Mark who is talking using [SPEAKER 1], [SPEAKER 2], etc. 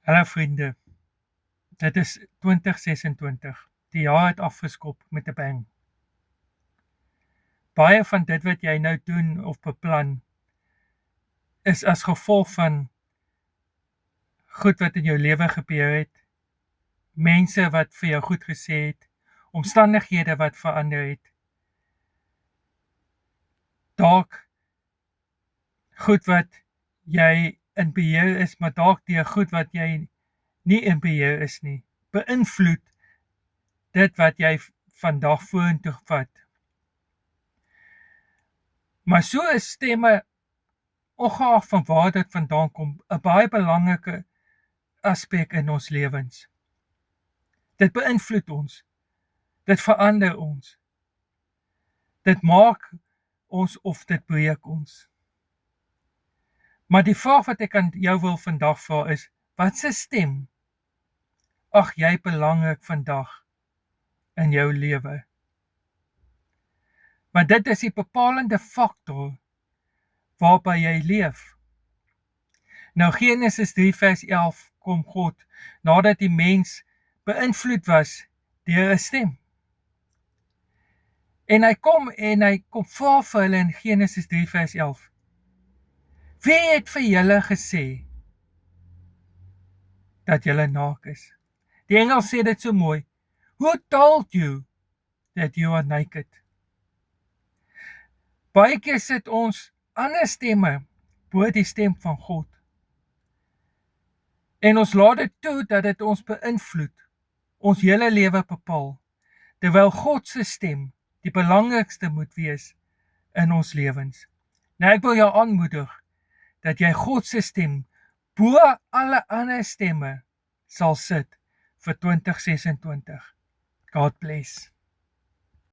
[SPEAKER 1] Hallo vriende, dit is 2026. Die jaar het afgeskop met 'n bang. Baie van dit wat jy nou doen of beplan, is as gevolg van goed wat in jou lewe gebeur het, mense wat vir jou goed gesê het, omstandighede wat verander het, dalk goed wat jy in beheer is, maar dalk deur goed wat jy nie in beheer is nie, beïnvloed dit wat jy vandag vorentoe vat. Maar so is stemme, ongeag van waar dit vandaan kom, 'n baie belangrike aspek in ons lewens. Dit beïnvloed ons, dit verander ons, dit maak ons of dit breek ons. Maar die vraag wat ek aan jou wil vandag vra is, wat se stem ag jy belangrik vandag in jou lewe? Maar dit is die bepalende faktor waarby jy leef. Nou Genesis 3 vers 11 kom God, nadat die mens beïnvloed was deur 'n stem. En hy kom vra vir hulle in Genesis 3 vers 11. Wie het vir julle gesê dat julle naak is? Die Engels sê dit so mooi. Who told you that you are naked? Baie keer sit ons ander stemme bo die stem van God. En ons laat dit toe dat dit ons beïnvloed, ons hele lewe bepaal, terwyl God se stem die belangrikste moet wees in ons lewens. Nou ek wil jou aanmoedig dat jy God se stem bo alle ander stemme sal sit vir 2026. God bless.